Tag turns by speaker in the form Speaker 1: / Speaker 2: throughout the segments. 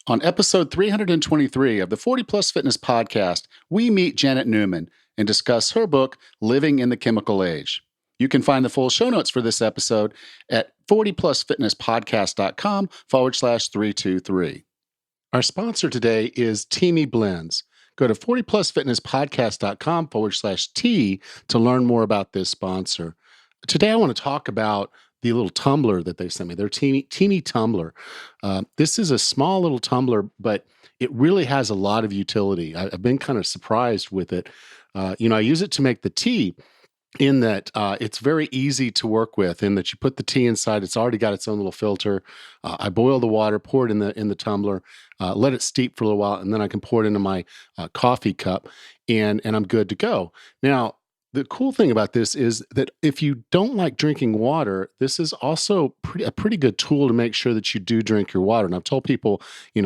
Speaker 1: On episode 323 of the 40 Plus Fitness podcast, we meet Janet Newman and discuss her book, Living in the Chemical Age. You can find the full show notes for this episode at 40plusfitnesspodcast.com/323. Our sponsor today is Teamy Blends. Go to 40plusfitnesspodcast.com/T to learn more about this sponsor. Today, I want to talk about the little tumbler that they sent me, their teeny tumbler. This is a small little tumbler, but it really has a lot of utility. I've been kind of surprised with it. I use it to make the tea in that it's very easy to work with in that you put the tea inside. It's already got its own little filter. I boil the water, pour it in the tumbler, let it steep for a little while, and then I can pour it into my coffee cup, and I'm good to go. Now, the cool thing about this is that if you don't like drinking water, this is also a pretty good tool to make sure that you do drink your water. And I've told people,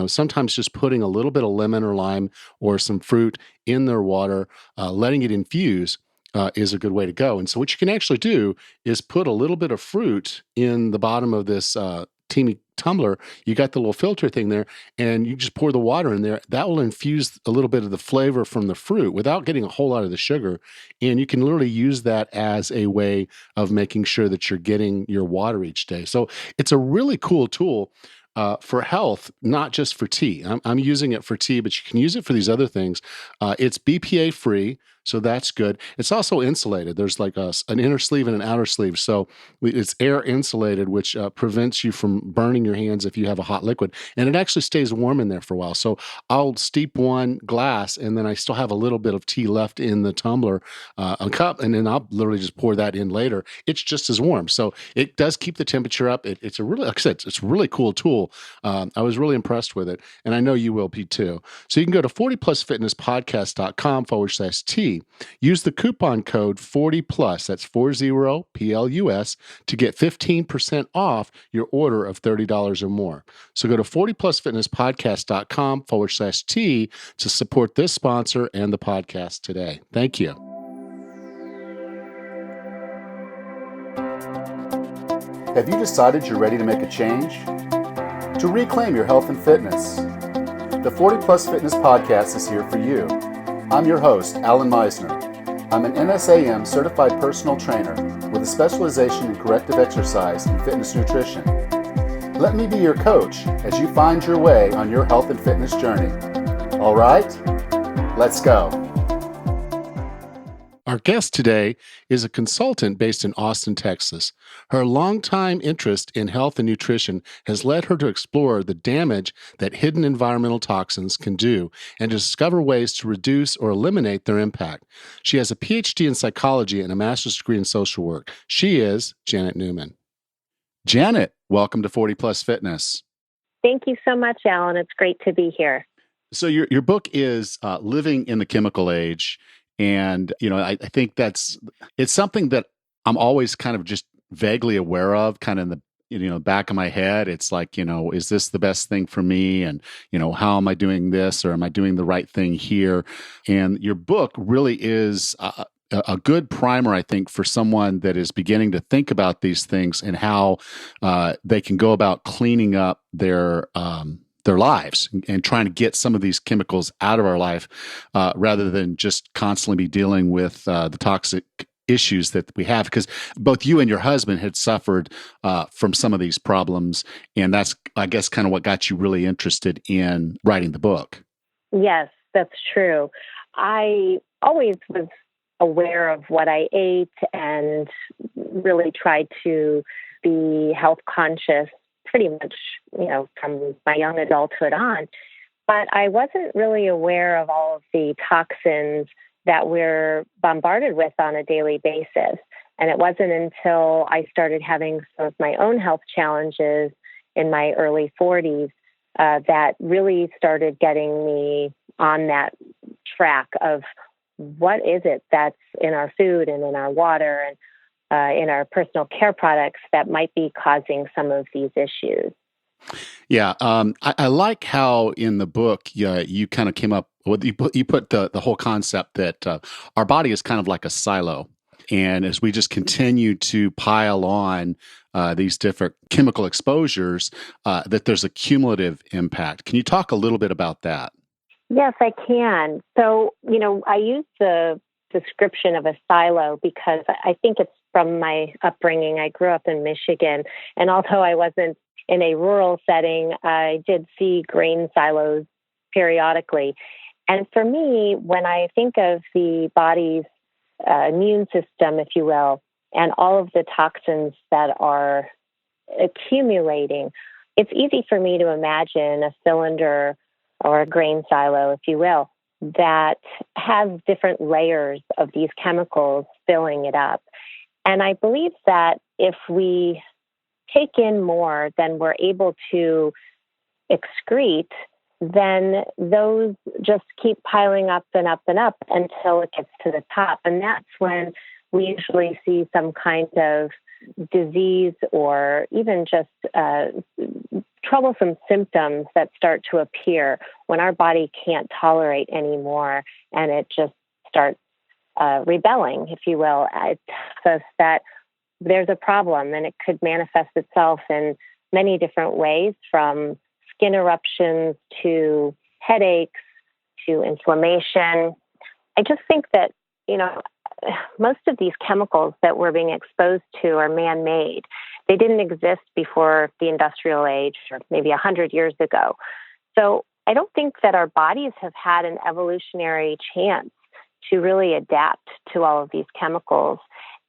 Speaker 1: sometimes just putting a little bit of lemon or lime or some fruit in their water, letting it infuse, is a good way to go. And so what you can actually do is put a little bit of fruit in the bottom of this teeny tumbler. You got the little filter thing there, and you just pour the water in there. That will infuse a little bit of the flavor from the fruit without getting a whole lot of the sugar. And you can literally use that as a way of making sure that you're getting your water each day. So it's a really cool tool for health, not just for tea. I'm using it for tea, but you can use it for these other things. It's BPA free, so that's good. It's also insulated. There's like an inner sleeve and an outer sleeve. So it's air insulated, which prevents you from burning your hands if you have a hot liquid. And it actually stays warm in there for a while. So I'll steep one glass, and then I still have a little bit of tea left in the tumbler, a cup, and then I'll literally just pour that in later. It's just as warm. So it does keep the temperature up. It's a really, like I said, it's a really cool tool. I was really impressed with it, and I know you will be too. So you can go to 40plusfitnesspodcast.com/T. Use the coupon code 40plus, that's 40PLUS, to get 15% off your order of $30 or more. So go to 40plusfitnesspodcast.com/T to support this sponsor and the podcast today. Thank you. Have you decided you're ready to make a change? To reclaim your health and fitness? The 40 Plus Fitness Podcast is here for you. I'm your host, Alan Meisner. I'm an NSAM certified personal trainer with a specialization in corrective exercise and fitness nutrition. Let me be your coach as you find your way on your health and fitness journey. All right, let's go. Our guest today is a consultant based in Austin, Texas. Her longtime interest in health and nutrition has led her to explore the damage that hidden environmental toxins can do and to discover ways to reduce or eliminate their impact. She has a PhD in psychology and a master's degree in social work. She is Janet Newman. Janet, welcome to 40 Plus Fitness.
Speaker 2: Thank you so much, Alan. It's great to be here.
Speaker 1: So your book is Living in the Chemical Age. And, I think it's something that I'm always kind of just vaguely aware of, kind of in the, back of my head. It's like, is this the best thing for me? And, how am I doing this? Or am I doing the right thing here? And your book really is a good primer, I think, for someone that is beginning to think about these things and how they can go about cleaning up their lives and trying to get some of these chemicals out of our life rather than just constantly be dealing with the toxic issues that we have. Because both you and your husband had suffered from some of these problems. And that's, I guess, kind of what got you really interested in writing the book.
Speaker 2: Yes, that's true. I always was aware of what I ate and really tried to be health conscious pretty much, from my young adulthood on. But I wasn't really aware of all of the toxins that we're bombarded with on a daily basis. And it wasn't until I started having some of my own health challenges in my early 40s that really started getting me on that track of what is it that's in our food and in our water and in our personal care products that might be causing some of these issues.
Speaker 1: Yeah, I like how in the book you kind of came up with, you put the whole concept that our body is kind of like a silo. And as we just continue to pile on these different chemical exposures, that there's a cumulative impact. Can you talk a little bit about that?
Speaker 2: Yes, I can. So, I use the description of a silo because I think it's from my upbringing. I grew up in Michigan, and although I wasn't in a rural setting, I did see grain silos periodically. And for me, when I think of the body's immune system, if you will, and all of the toxins that are accumulating, it's easy for me to imagine a cylinder or a grain silo, if you will, that has different layers of these chemicals filling it up. And I believe that if we take in more than we're able to excrete, then those just keep piling up and up and up until it gets to the top. And that's when we usually see some kind of disease or even just troublesome symptoms that start to appear when our body can't tolerate anymore and it just starts rebelling, if you will. It tells us that there's a problem, and it could manifest itself in many different ways, from skin eruptions to headaches to inflammation. I just think that, most of these chemicals that we're being exposed to are man-made. They didn't exist before the industrial age, or maybe 100 years ago. So I don't think that our bodies have had an evolutionary chance to really adapt to all of these chemicals.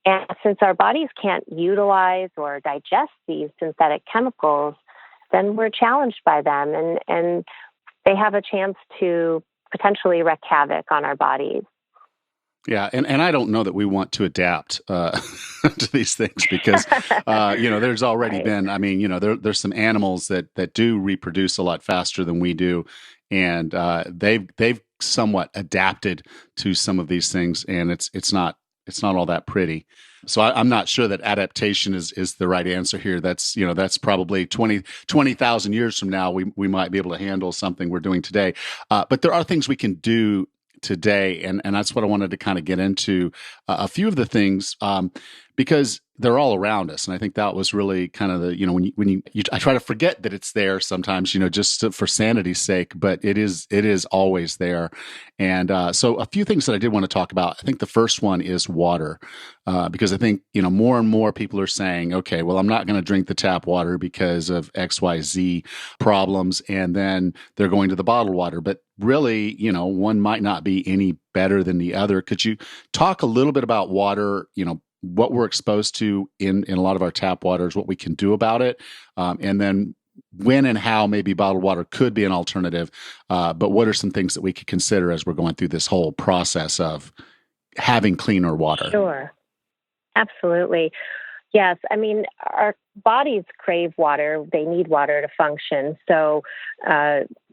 Speaker 2: And since our bodies can't utilize or digest these synthetic chemicals, then we're challenged by them, and they have a chance to potentially wreak havoc on our bodies.
Speaker 1: Yeah, and I don't know that we want to adapt to these things because there's already
Speaker 2: Right.
Speaker 1: been. I mean, there's some animals that do reproduce a lot faster than we do, and they've somewhat adapted to some of these things, and it's not all that pretty. So I'm not sure that adaptation is the right answer here. That's probably 20,000 years from now we might be able to handle something we're doing today. But there are things we can do today, and that's what I wanted to kind of get into a few of the things, because they're all around us, and I think that was really kind of the when you I try to forget that it's there sometimes, just for sanity's sake, but it is always there. And so a few things that I did want to talk about. I think the first one is water, because I think more and more people are saying, okay, well, I'm not going to drink the tap water because of XYZ problems, and then they're going to the bottled water. But really, one might not be any better than the other. Could you talk a little bit about water, what we're exposed to in a lot of our tap waters, what we can do about it, and then when and how maybe bottled water could be an alternative, but what are some things that we could consider as we're going through this whole process of having cleaner water?
Speaker 2: Sure. Absolutely. Yes. I mean, our bodies crave water. They need water to function. So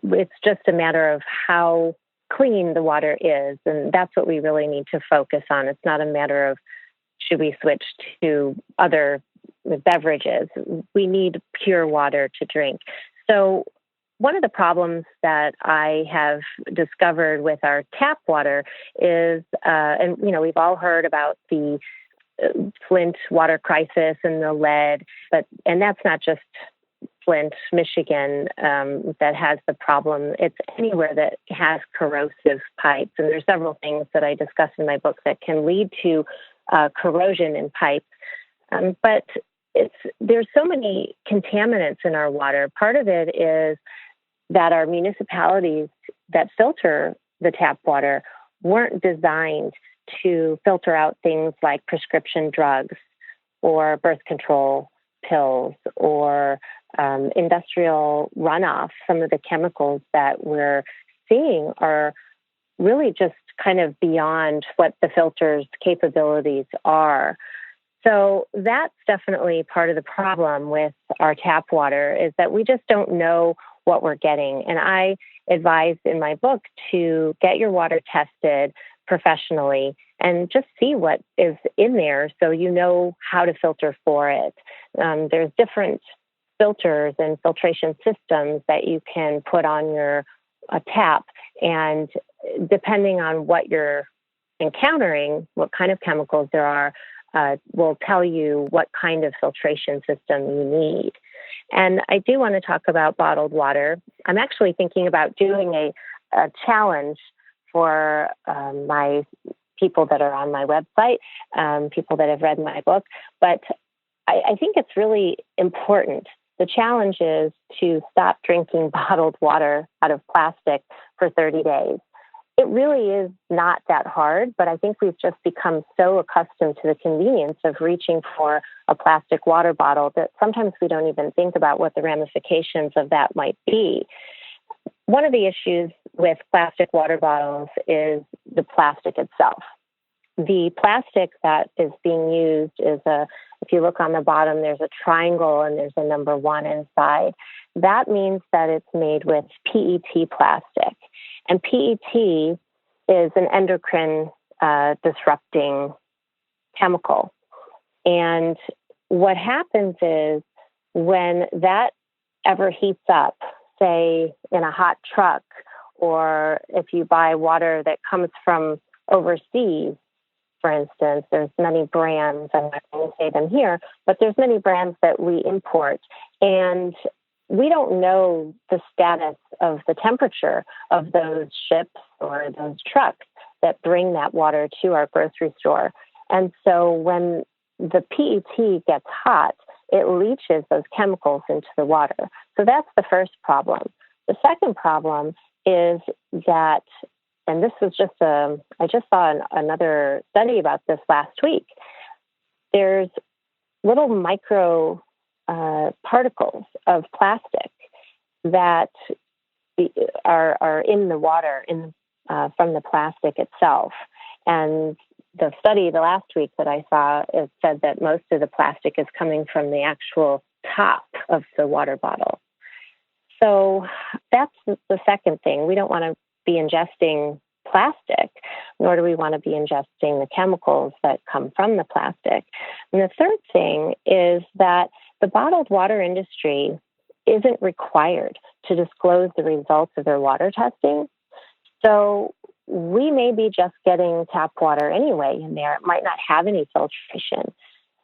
Speaker 2: it's just a matter of how clean the water is. And that's what we really need to focus on. It's not a matter of should we switch to other beverages. We need pure water to drink. So one of the problems that I have discovered with our tap water is, and we've all heard about the Flint water crisis and the lead, and that's not just Flint, Michigan, that has the problem. It's anywhere that has corrosive pipes, and there's several things that I discuss in my book that can lead to corrosion in pipes. But there's so many contaminants in our water. Part of it is that our municipalities that filter the tap water weren't designed to filter out things like prescription drugs or birth control pills or industrial runoff. Some of the chemicals that we're seeing are really just kind of beyond what the filter's capabilities are. So that's definitely part of the problem with our tap water, is that we just don't know what we're getting. And I advise in my book to get your water tested professionally and just see what is in there so you know how to filter for it. There's different filters and filtration systems that you can put on your tap, and depending on what you're encountering, what kind of chemicals there are, will tell you what kind of filtration system you need. And I do want to talk about bottled water. I'm actually thinking about doing a challenge for my people that are on my website, people that have read my book. But I think it's really important. The challenge is to stop drinking bottled water out of plastic for 30 days. It really is not that hard, but I think we've just become so accustomed to the convenience of reaching for a plastic water bottle that sometimes we don't even think about what the ramifications of that might be. One of the issues with plastic water bottles is the plastic itself. The plastic that is being used is if you look on the bottom, there's a triangle and there's a number 1 inside. That means that it's made with PET plastic. And PET is an endocrine disrupting chemical. And what happens is when that ever heats up, say in a hot truck, or if you buy water that comes from overseas, for instance, there's many brands, I'm not going to say them here, but there's many brands that we import. And we don't know the status of the temperature of those ships or those trucks that bring that water to our grocery store. And so when the PET gets hot, it leaches those chemicals into the water. So that's the first problem. The second problem is that, and this was just I just saw another study about this last week. There's little micro particles of plastic that are in the water from the plastic itself. And the study the last week that I saw, it said that most of the plastic is coming from the actual top of the water bottle. So that's the second thing. We don't want to be ingesting plastic, nor do we want to be ingesting the chemicals that come from the plastic. And the third thing is that the bottled water industry isn't required to disclose the results of their water testing. So we may be just getting tap water anyway in there. It might not have any filtration.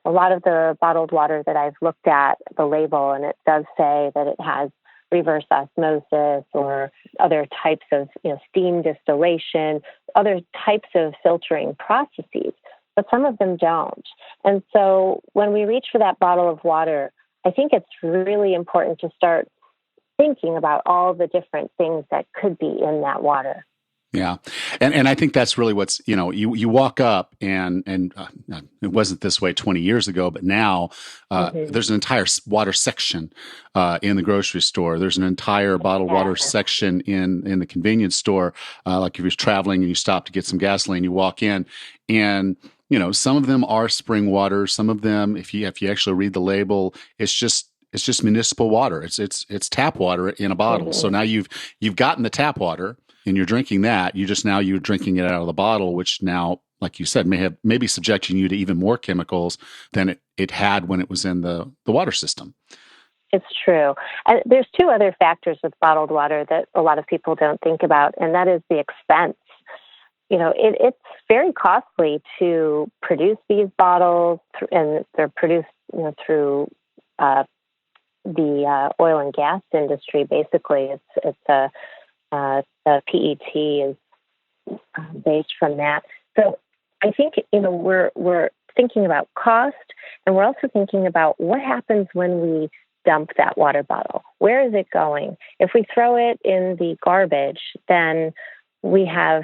Speaker 2: A lot of the bottled water that I've looked at, the label, and it does say that it has reverse osmosis or other types of steam distillation, other types of filtering processes, but some of them don't. And so when we reach for that bottle of water, I think it's really important to start thinking about all the different things that could be in that water.
Speaker 1: Yeah. And I think that's really what's, you walk up and it wasn't this way 20 years ago, but now there's an entire water section in the grocery store. There's an entire bottled water section in the convenience store. Like if you're traveling and you stop to get some gasoline, you walk in and, some of them are spring water. Some of them, if you actually read the label, it's just municipal water. It's tap water in a bottle. So now you've gotten the tap water and you're drinking that. You're drinking it out of the bottle, which now, like you said, may be subjecting you to even more chemicals than it had when it was in the water system.
Speaker 2: It's true. And there's two other factors with bottled water that a lot of people don't think about, and that is the expense. It's very costly to produce these bottles, and they're produced, through the oil and gas industry. Basically, the PET is based from that. So I think we're thinking about cost, and we're also thinking about what happens when we dump that water bottle. Where is it going? If we throw it in the garbage, then we have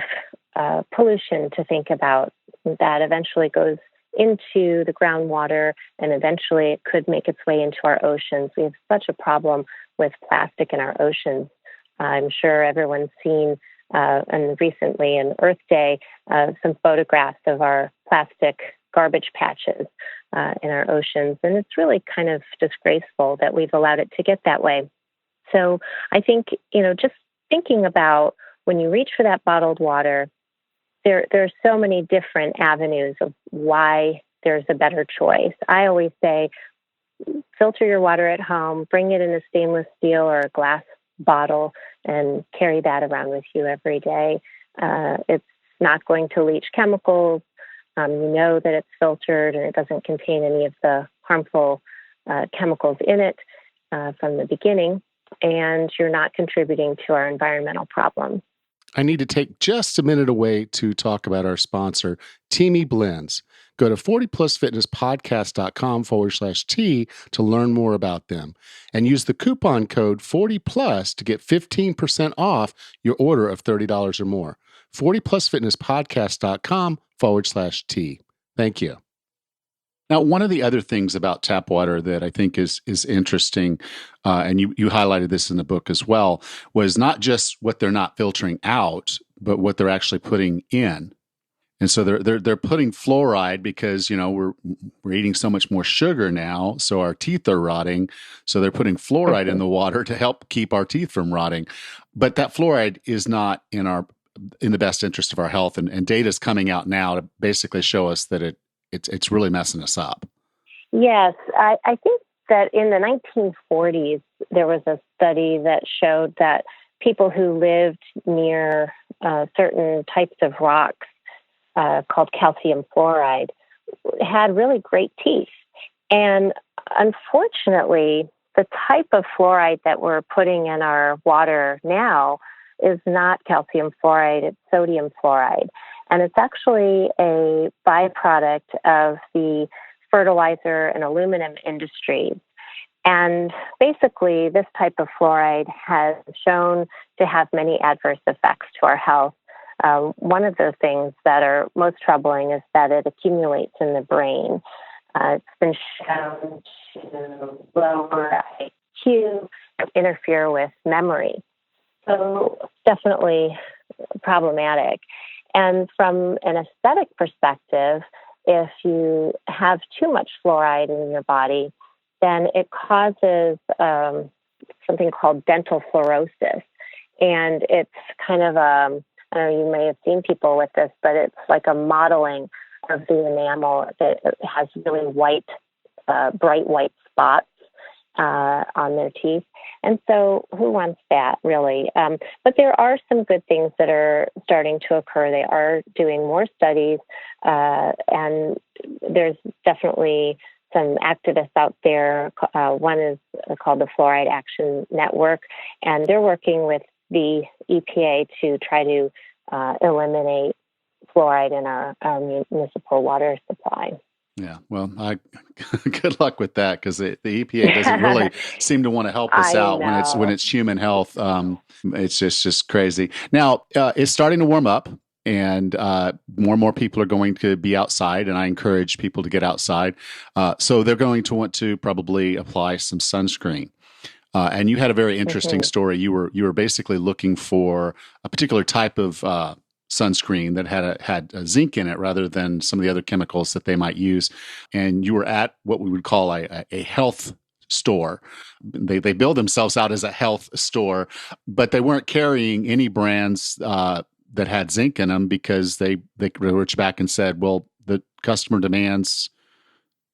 Speaker 2: pollution to think about that eventually goes into the groundwater, and eventually it could make its way into our oceans. We have such a problem with plastic in our oceans. I'm sure everyone's seen, and recently in Earth Day, some photographs of our plastic garbage patches in our oceans. And it's really kind of disgraceful that we've allowed it to get that way. So I think, just thinking about when you reach for that bottled water, there are so many different avenues of why there's a better choice. I always say, filter your water at home, bring it in a stainless steel or a glass bottle, and carry that around with you every day. It's not going to leach chemicals. You know that it's filtered and it doesn't contain any of the harmful chemicals in it from the beginning, and you're not contributing to our environmental problems.
Speaker 1: I need to take just a minute away to talk about our sponsor, Teamy Blends. Go to 40plusfitnesspodcast.com/T to learn more about them and use the coupon code 40plus to get 15% off your order of $30 or more. 40plusfitnesspodcast.com/T. Thank you. Now, one of the other things about tap water that I think is interesting, and you highlighted this in the book as well, was not just what they're not filtering out, but what they're actually putting in. And so they're putting fluoride because we're eating so much more sugar now, so our teeth are rotting. So they're putting fluoride in the water to help keep our teeth from rotting. But that fluoride is not in the best interest of our health, and data is coming out now to basically show us that it's really messing us up.
Speaker 2: Yes, I think that in the 1940s, there was a study that showed that people who lived near certain types of rocks called calcium fluoride had really great teeth. And unfortunately, the type of fluoride that we're putting in our water now is not calcium fluoride, it's sodium fluoride. And it's actually a byproduct of the fertilizer and aluminum industries. And basically, this type of fluoride has shown to have many adverse effects to our health. One of the things that are most troubling is that it accumulates in the brain. It's been shown to lower IQ and interfere with memory. So definitely problematic. And from an aesthetic perspective, if you have too much fluoride in your body, then it causes something called dental fluorosis. And it's kind of I don't know, you may have seen people with this, but it's like a modeling of the enamel that has really white, bright white spots on their teeth. And so who wants that, really? But there are some good things that are starting to occur. They are doing more studies, and there's definitely some activists out there. One is called the Fluoride Action Network, and they're working with the EPA to try to eliminate fluoride in our municipal water supply.
Speaker 1: Yeah, well, good luck with that, because the EPA doesn't really seem to want to help us out when it's human health. It's just crazy. Now it's starting to warm up, and more and more people are going to be outside, and I encourage people to get outside. So they're going to want to probably apply some sunscreen. And you had a very interesting story. You were basically looking for a particular type of sunscreen that had zinc in it rather than some of the other chemicals that they might use. And you were at what we would call a health store. They build themselves out as a health store, but they weren't carrying any brands that had zinc in them, because they reached back and said, well, the customer demands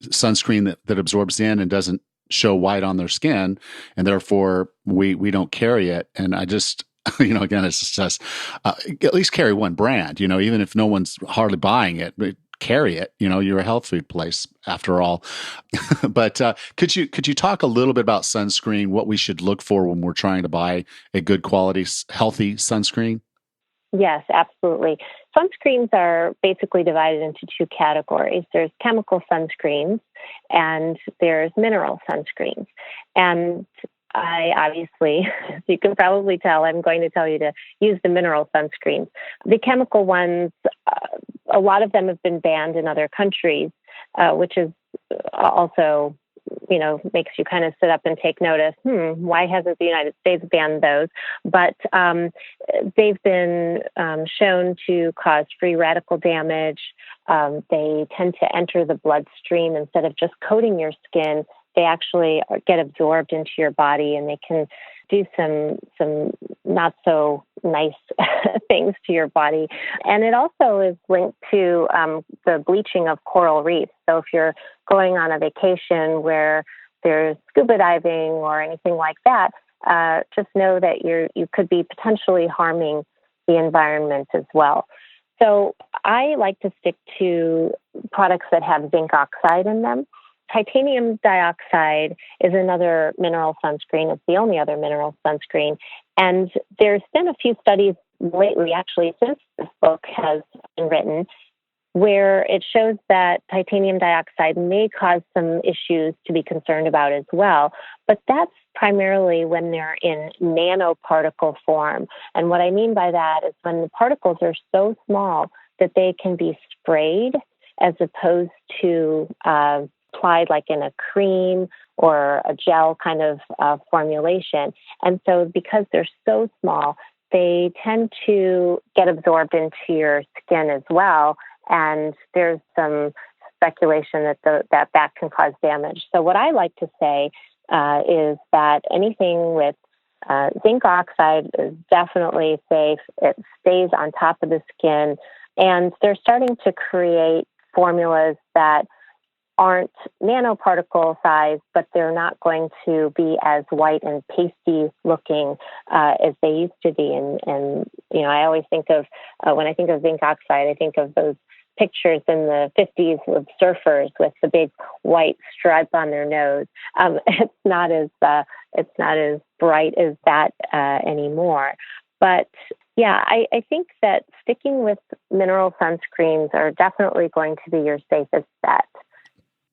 Speaker 1: sunscreen that absorbs in and doesn't show white on their skin, and therefore we don't carry it. And I just, again, it's just at least carry one brand, even if no one's hardly buying it, but carry it. You're a health food place after all. But could you talk a little bit about sunscreen, what we should look for when we're trying to buy a good quality, healthy sunscreen?
Speaker 2: Yes, absolutely. Sunscreens are basically divided into two categories. There's chemical sunscreens and there's mineral sunscreens. And I obviously, as you can probably tell, I'm going to tell you to use the mineral sunscreens. The chemical ones, a lot of them have been banned in other countries, which is also, makes you kind of sit up and take notice. Why hasn't the United States banned those? But they've been shown to cause free radical damage. They tend to enter the bloodstream instead of just coating your skin. They actually get absorbed into your body, and they can do some not so nice things to your body. And it also is linked to the bleaching of coral reefs. So if you're going on a vacation where there's scuba diving or anything like that, just know that you could be potentially harming the environment as well. So I like to stick to products that have zinc oxide in them. Titanium dioxide is another mineral sunscreen. It's the only other mineral sunscreen. And there's been a few studies lately, actually, since this book has been written, where it shows that titanium dioxide may cause some issues to be concerned about as well. But that's primarily when they're in nanoparticle form. And what I mean by that is when the particles are so small that they can be sprayed as opposed to applied like in a cream or a gel kind of formulation. And so because they're so small, they tend to get absorbed into your skin as well. And there's some speculation that can cause damage. So what I like to say is that anything with zinc oxide is definitely safe. It stays on top of the skin. And they're starting to create formulas that aren't nanoparticle size, but they're not going to be as white and pasty looking as they used to be. And I always think of, when I think of zinc oxide, I think of those pictures in the 50s of surfers with the big white stripe on their nose. It's not as bright as that anymore. But yeah, I think that sticking with mineral sunscreens are definitely going to be your safest bet.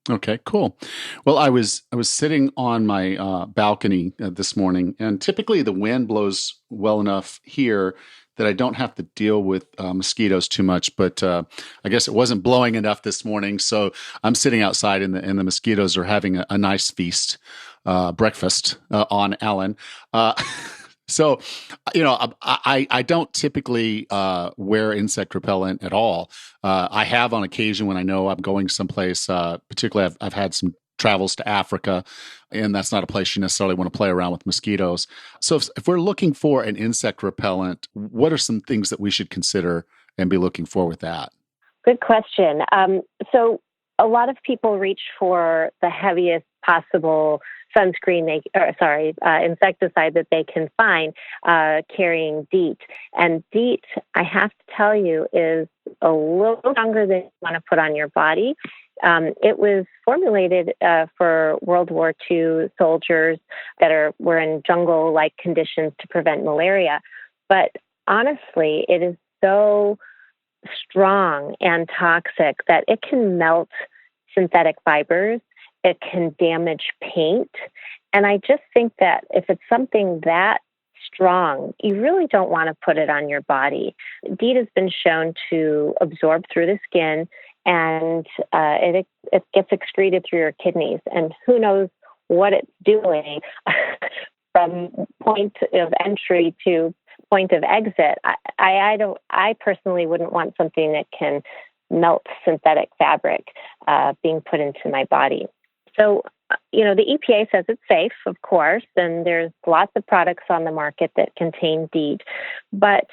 Speaker 1: Okay, cool. Well, I was sitting on my balcony this morning, and typically the wind blows well enough here that I don't have to deal with mosquitoes too much. But I guess it wasn't blowing enough this morning, so I'm sitting outside, and the mosquitoes are having a nice feast, breakfast on Ellen. So, I don't typically wear insect repellent at all. I have on occasion when I know I'm going someplace. Particularly, I've had some travels to Africa, and that's not a place you necessarily want to play around with mosquitoes. So, if we're looking for an insect repellent, what are some things that we should consider and be looking for with that?
Speaker 2: Good question. So a lot of people reach for the heaviest possible insecticide that they can find, carrying DEET. And DEET, I have to tell you, is a little stronger than you want to put on your body. It was formulated for World War II soldiers that were in jungle-like conditions to prevent malaria. But honestly, it is so strong and toxic that it can melt synthetic fibers. It can damage paint. And I just think that if it's something that strong, you really don't want to put it on your body. DEET has been shown to absorb through the skin, and it gets excreted through your kidneys. And who knows what it's doing from point of entry to point of exit. I personally wouldn't want something that can melt synthetic fabric being put into my body. So, the EPA says it's safe, of course, and there's lots of products on the market that contain DEET, but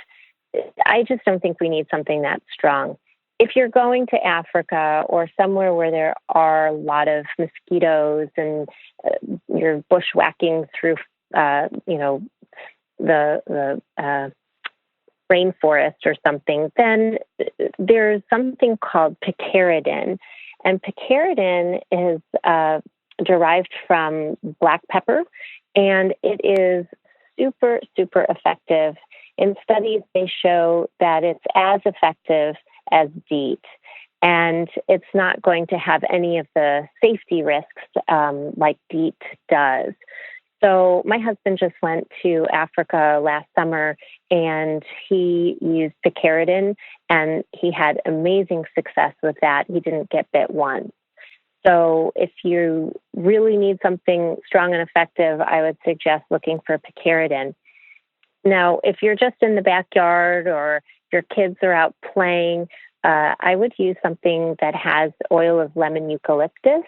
Speaker 2: I just don't think we need something that strong. If you're going to Africa or somewhere where there are a lot of mosquitoes and you're bushwhacking through, the rainforest or something, then there's something called picaridin. And picaridin is derived from black pepper, and it is super, super effective. In studies, they show that it's as effective as DEET, and it's not going to have any of the safety risks like DEET does. So my husband just went to Africa last summer, and he used picaridin, and he had amazing success with that. He didn't get bit once. So if you really need something strong and effective, I would suggest looking for picaridin. Now, if you're just in the backyard or your kids are out playing, I would use something that has oil of lemon eucalyptus,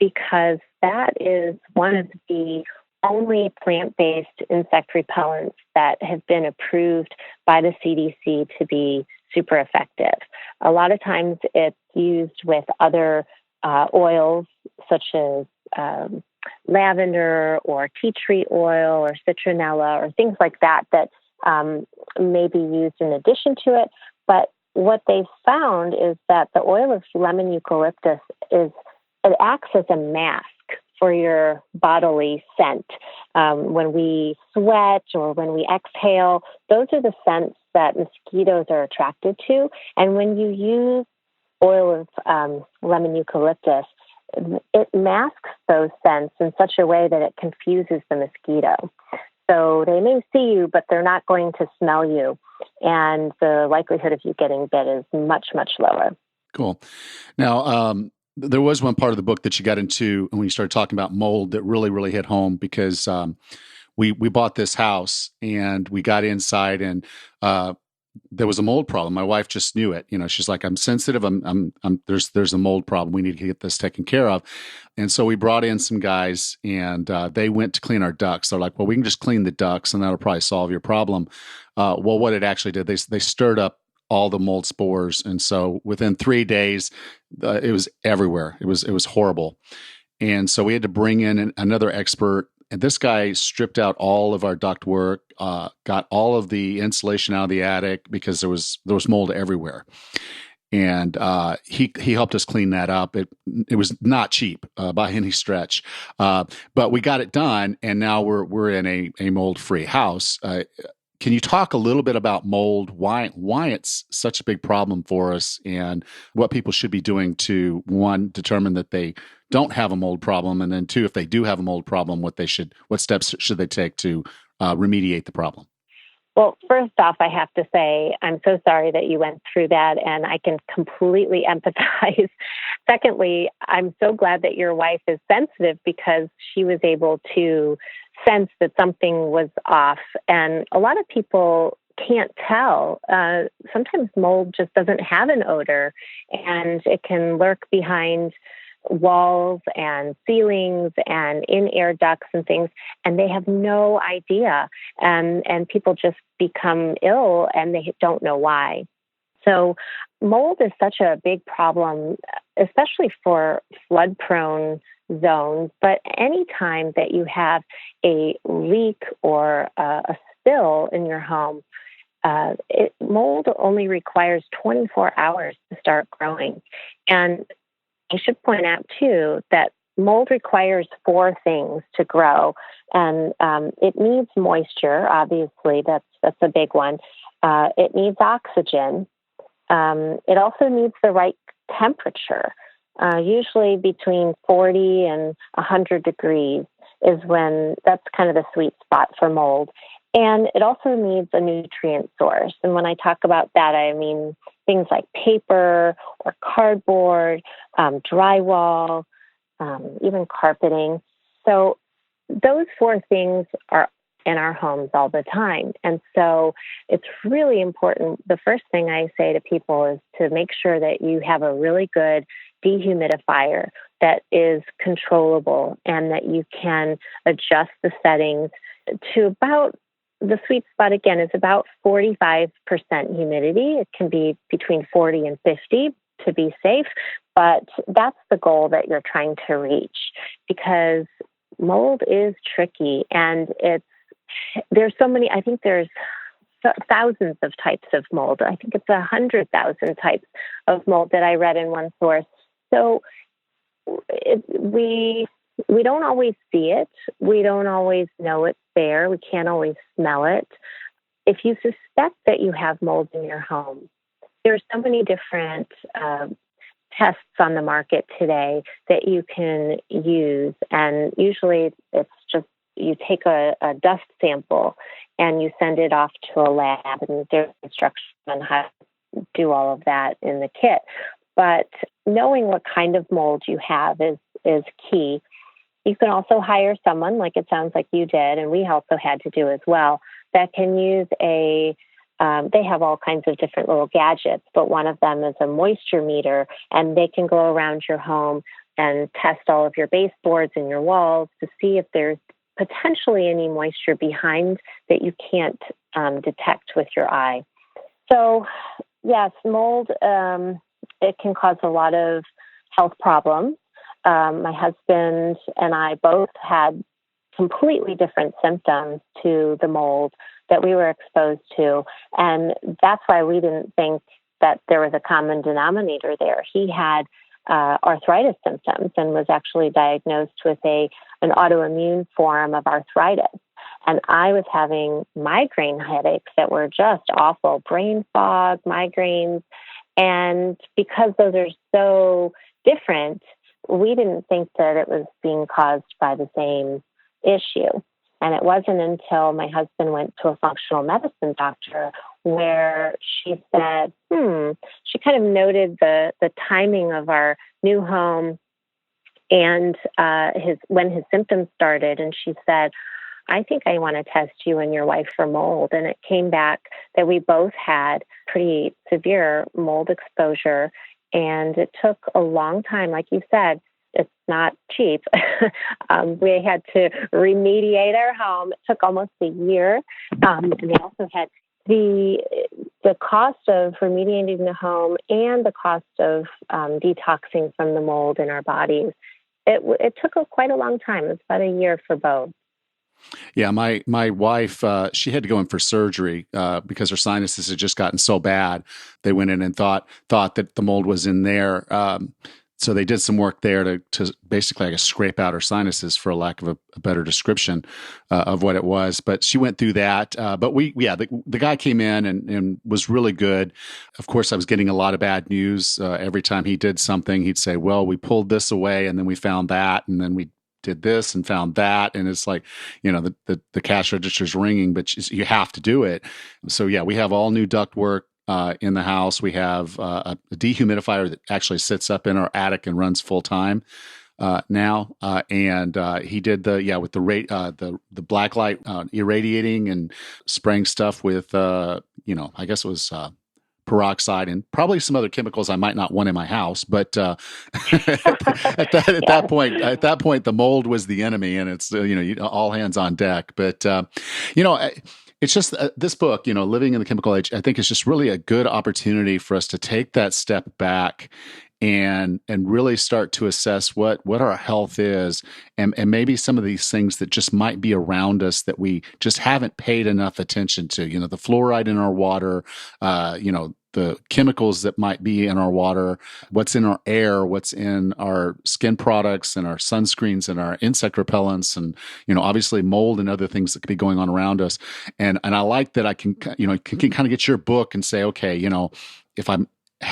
Speaker 2: because that is one of the only plant-based insect repellents that have been approved by the CDC to be super effective. A lot of times it's used with other oils such as lavender or tea tree oil or citronella or things like that may be used in addition to it. But what they found is that the oil of lemon eucalyptus it acts as a mask for your bodily scent. When we sweat or when we exhale, those are the scents that mosquitoes are attracted to. And when you use oil of lemon eucalyptus, it masks those scents in such a way that it confuses the mosquito. So they may see you, but they're not going to smell you. And the likelihood of you getting bit is much, much lower.
Speaker 1: Cool. Now, there was one part of the book that you got into when you started talking about mold that really, really hit home because we bought this house and we got inside and there was a mold problem. My wife just knew it. You know, she's like, I'm sensitive. There's a mold problem. We need to get this taken care of. And so we brought in some guys and they went to clean our ducts. They're like, well, we can just clean the ducts and that'll probably solve your problem. Well, what it actually did, they stirred up all the mold spores. And so within 3 days, it was everywhere. It was horrible. And so we had to bring in another expert. And this guy stripped out all of our duct work, got all of the insulation out of the attic because there was mold everywhere. And he helped us clean that up. It was not cheap by any stretch, but we got it done, and now we're in a mold free house. Can you talk a little bit about mold? Why it's such a big problem for us, and what people should be doing to, one, determine that they don't have a mold problem, and then two, if they do have a mold problem, what steps should they take to remediate the problem?
Speaker 2: Well, first off, I have to say, I'm so sorry that you went through that, and I can completely empathize. Secondly, I'm so glad that your wife is sensitive because she was able to sense that something was off. And a lot of people can't tell. Sometimes mold just doesn't have an odor, and it can lurk behind walls and ceilings and in air ducts and things, and they have no idea. And people just become ill and they don't know why. So mold is such a big problem, especially for flood-prone zones. But any time that you have a leak or a spill in your home, mold only requires 24 hours to start growing. And I should point out, too, that mold requires 4 things to grow. And it needs moisture, obviously. That's a big one. It needs oxygen. It also needs the right temperature. Usually between 40 and 100 degrees is when that's kind of the sweet spot for mold. And it also needs a nutrient source. And when I talk about that, I mean things like paper or cardboard, drywall, even carpeting. So those 4 things are in our homes all the time. And so it's really important. The first thing I say to people is to make sure that you have a really good dehumidifier that is controllable and that you can adjust the settings to about the sweet spot, again, is about 45% humidity. It can be between 40 and 50 to be safe, but that's the goal that you're trying to reach because mold is tricky and there's so many, I think there's thousands of types of mold. I think it's 100,000 types of mold that I read in one source. So we don't always see it. We don't always know it's there. We can't always smell it. If you suspect that you have mold in your home, there's so many different tests on the market today that you can use. And usually it's just you take a dust sample and you send it off to a lab, and there's instructions on how to do all of that in the kit. But knowing what kind of mold you have is key. You can also hire someone, like it sounds like you did, and we also had to do as well, that can use they have all kinds of different little gadgets, but one of them is a moisture meter, and they can go around your home and test all of your baseboards and your walls to see if there's potentially any moisture behind that you can't detect with your eye. So, yes, mold, it can cause a lot of health problems. My husband and I both had completely different symptoms to the mold that we were exposed to. And that's why we didn't think that there was a common denominator there. He had arthritis symptoms and was actually diagnosed with an autoimmune form of arthritis. And I was having migraine headaches that were just awful, brain fog, migraines. And because those are so different, we didn't think that it was being caused by the same issue. And it wasn't until my husband went to a functional medicine doctor where she said, she kind of noted the timing of our new home and when his symptoms started. And she said, I think I want to test you and your wife for mold. And it came back that we both had pretty severe mold exposure. And it took a long time. Like you said, it's not cheap. We had to remediate our home. It took almost a year. And we also had the cost of remediating the home and the cost of detoxing from the mold in our bodies. It took quite a long time. It was about a year for both.
Speaker 1: Yeah, my wife, she had to go in for surgery because her sinuses had just gotten so bad. They went in and thought that the mold was in there. So they did some work there to basically, I guess, scrape out her sinuses, for a lack of a better description of what it was. But she went through that. But the guy came in and was really good. Of course, I was getting a lot of bad news. Every time he did something, he'd say, well, we pulled this away and then we found that, and then we did this and found that. And it's like, the cash register's ringing, but you have to do it. So yeah, we have all new ductwork in the house. We have a dehumidifier that actually sits up in our attic and runs full time now. And he did with the black light irradiating and spraying stuff with I guess it was peroxide and probably some other chemicals I might not want in my house. But at that point, the mold was the enemy, and it's all hands on deck. But it's just this book, Living in the Chemical Age, I think is just really a good opportunity for us to take that step back and really start to assess what our health is, and maybe some of these things that just might be around us that we just haven't paid enough attention to. The fluoride in our water, the chemicals that might be in our water, what's in our air, what's in our skin products and our sunscreens and our insect repellents, and obviously mold and other things that could be going on around us. And I like that I can kind of get your book and say, okay, if I'm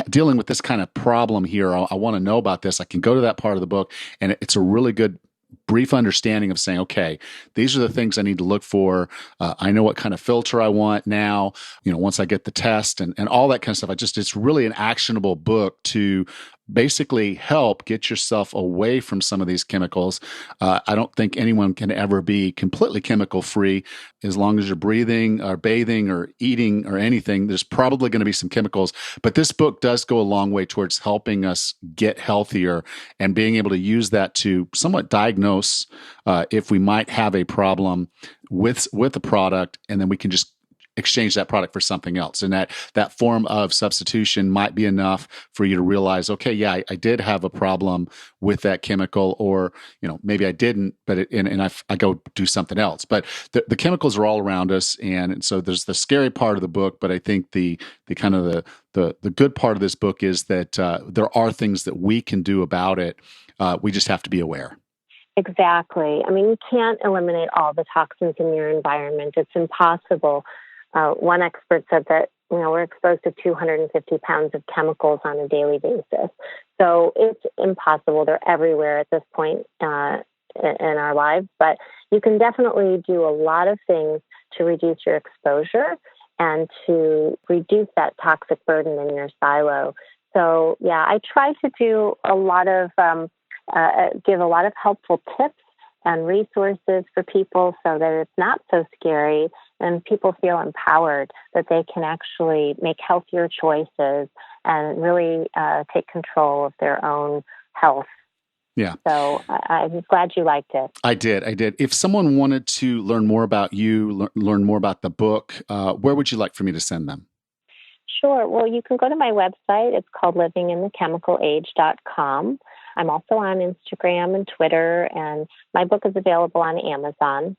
Speaker 1: dealing with this kind of problem here, I want to know about this. I can go to that part of the book, and it's a really good brief understanding of saying, okay, these are the things I need to look for. I know what kind of filter I want now, once I get the test and all that kind of stuff. It's really an actionable book to basically help get yourself away from some of these chemicals. I don't think anyone can ever be completely chemical free. As long as you're breathing or bathing or eating or anything, there's probably going to be some chemicals. But this book does go a long way towards helping us get healthier and being able to use that to somewhat diagnose if we might have a problem with the product, and then we can just exchange that product for something else. And that form of substitution might be enough for you to realize, okay, yeah, I did have a problem with that chemical, or, maybe I didn't, but I go do something else. But the chemicals are all around us. And so there's the scary part of the book, but I think the kind of the good part of this book is that there are things that we can do about it. We just have to be aware.
Speaker 2: Exactly. I mean, you can't eliminate all the toxins in your environment. It's impossible. One expert said that, we're exposed to 250 pounds of chemicals on a daily basis. So it's impossible. They're everywhere at this point in our lives. But you can definitely do a lot of things to reduce your exposure and to reduce that toxic burden in your silo. So, yeah, I try to do a lot of, give a lot of helpful tips and resources for people so that it's not so scary and people feel empowered that they can actually make healthier choices and really take control of their own health.
Speaker 1: Yeah.
Speaker 2: So I'm glad you liked it.
Speaker 1: I did. If someone wanted to learn more about you, learn more about the book, where would you like for me to send them?
Speaker 2: Sure. Well, you can go to my website. It's called livinginthechemicalige.com. I'm also on Instagram and Twitter, and my book is available on Amazon.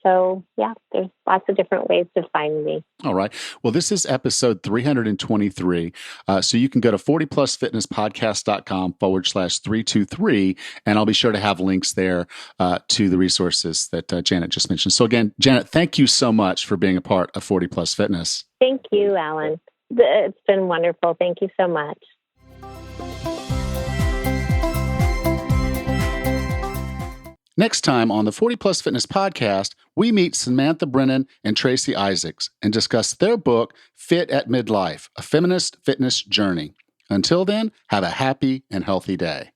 Speaker 2: So, yeah, there's lots of different ways to find me.
Speaker 1: All right. Well, this is episode 323. So you can go to 40plusfitnesspodcast.com/323, and I'll be sure to have links there to the resources that Janet just mentioned. So again, Janet, thank you so much for being a part of 40 Plus Fitness.
Speaker 2: Thank you, Alan. It's been wonderful. Thank you so much.
Speaker 1: Next time on the 40 Plus Fitness podcast, we meet Samantha Brennan and Tracy Isaacs and discuss their book, Fit at Midlife, A Feminist Fitness Journey. Until then, have a happy and healthy day.